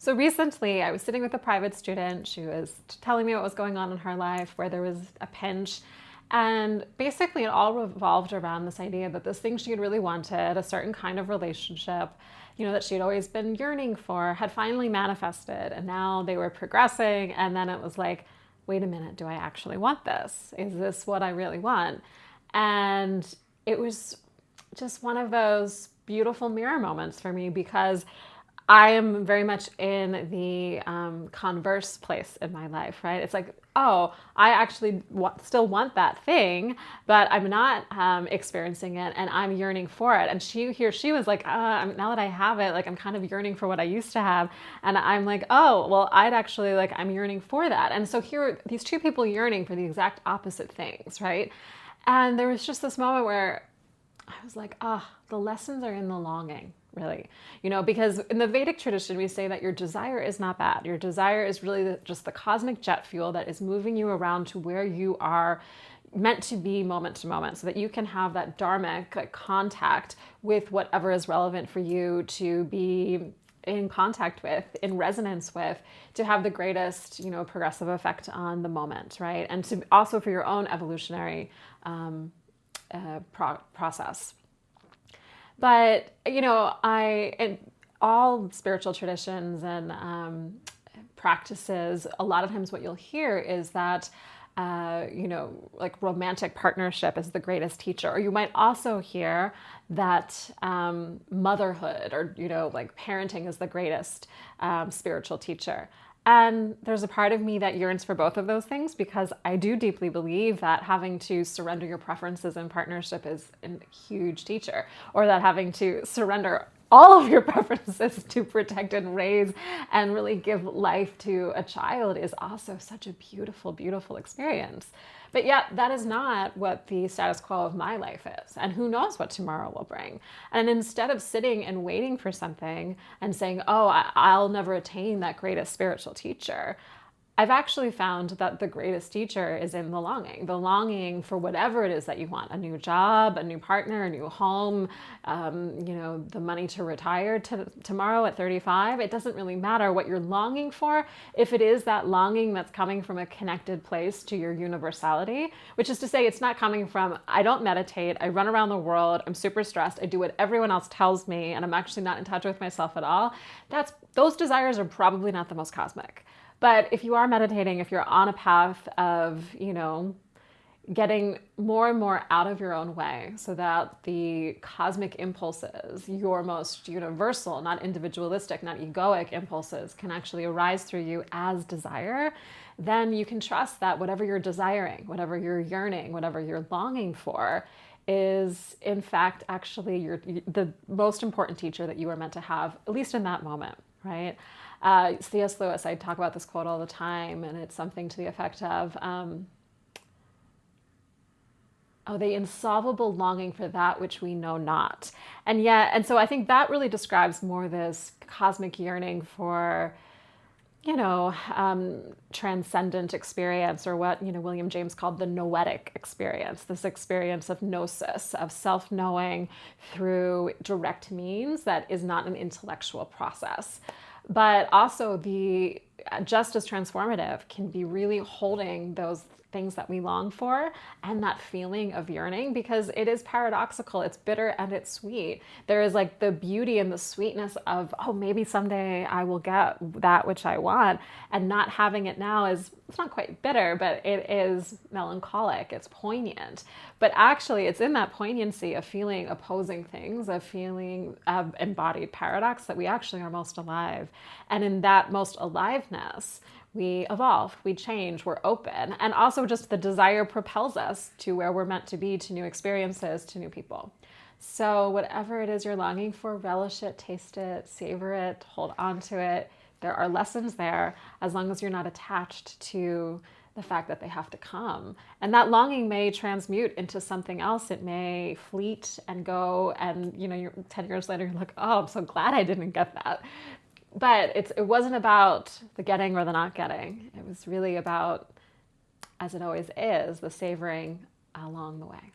So recently I was sitting with a private student. She was telling me what was going on in her life, where there was a pinch. And basically it all revolved around this idea that this thing she had really wanted, a certain kind of relationship, that she'd always been yearning for, had finally manifested. And now they were progressing. And then it was like, wait a minute, do I actually want this? Is this what I really want? And it was just one of those beautiful mirror moments for me, because I am very much in the converse place in my life, right? It's like, oh, I actually still want that thing, but I'm not experiencing it, and I'm yearning for it. And she was like, now that I have it, like I'm kind of yearning for what I used to have. And I'm like, oh, well, I'm yearning for that. And so here are these two people yearning for the exact opposite things, right? And there was just this moment where I was like, the lessons are in the longing, really. Because in the Vedic tradition, we say that your desire is not bad. Your desire is really just the cosmic jet fuel that is moving you around to where you are meant to be moment to moment, so that you can have that dharmic contact with whatever is relevant for you to be in contact with, in resonance with, to have the greatest, progressive effect on the moment, right? And to also for your own evolutionary process. But, in all spiritual traditions and practices, a lot of times what you'll hear is that, like romantic partnership is the greatest teacher. Or you might also hear that motherhood or, like parenting is the greatest spiritual teacher. And there's a part of me that yearns for both of those things, because I do deeply believe that having to surrender your preferences in partnership is a huge teacher, or that having to surrender all of your preferences to protect and raise and really give life to a child is also such a beautiful, beautiful experience. But yet that is not what the status quo of my life is. And who knows what tomorrow will bring. And instead of sitting and waiting for something and saying, oh, I'll never attain that greatest spiritual teacher, I've actually found that the greatest teacher is in the longing for whatever it is that you want: a new job, a new partner, a new home, the money to retire tomorrow at 35. It doesn't really matter what you're longing for, if it is that longing that's coming from a connected place to your universality, which is to say, it's not coming from, I don't meditate, I run around the world, I'm super stressed, I do what everyone else tells me, and I'm actually not in touch with myself at all. Those desires are probably not the most cosmic. But if you are meditating, if you're on a path of, getting more and more out of your own way, so that the cosmic impulses, your most universal, not individualistic, not egoic impulses, can actually arise through you as desire, then you can trust that whatever you're desiring, whatever you're yearning, whatever you're longing for, is in fact actually the most important teacher that you are meant to have, at least in that moment, right? C.S. Lewis, I talk about this quote all the time, and it's something to the effect of, the insolvable longing for that which we know not. And so I think that really describes more this cosmic yearning for, transcendent experience, or what, William James called the noetic experience, this experience of gnosis, of self-knowing through direct means that is not an intellectual process. But also just as transformative can be really holding those things that we long for and that feeling of yearning, because it is paradoxical. It's bitter and it's sweet. There is like the beauty and the sweetness of, oh, maybe someday I will get that which I want, and not having it now it's not quite bitter, but it is melancholic. It's poignant. But actually it's in that poignancy of feeling opposing things, of feeling of embodied paradox, that we actually are most alive. And in that most aliveness, we evolve, we change, we're open. And also just the desire propels us to where we're meant to be, to new experiences, to new people. So whatever it is you're longing for, relish it, taste it, savor it, hold on to it. There are lessons there, as long as you're not attached to the fact that they have to come. And that longing may transmute into something else. It may fleet and go, and you're 10 years later, you're like, oh, I'm so glad I didn't get that. But it wasn't about the getting or the not getting. It was really about, as it always is, the savoring along the way.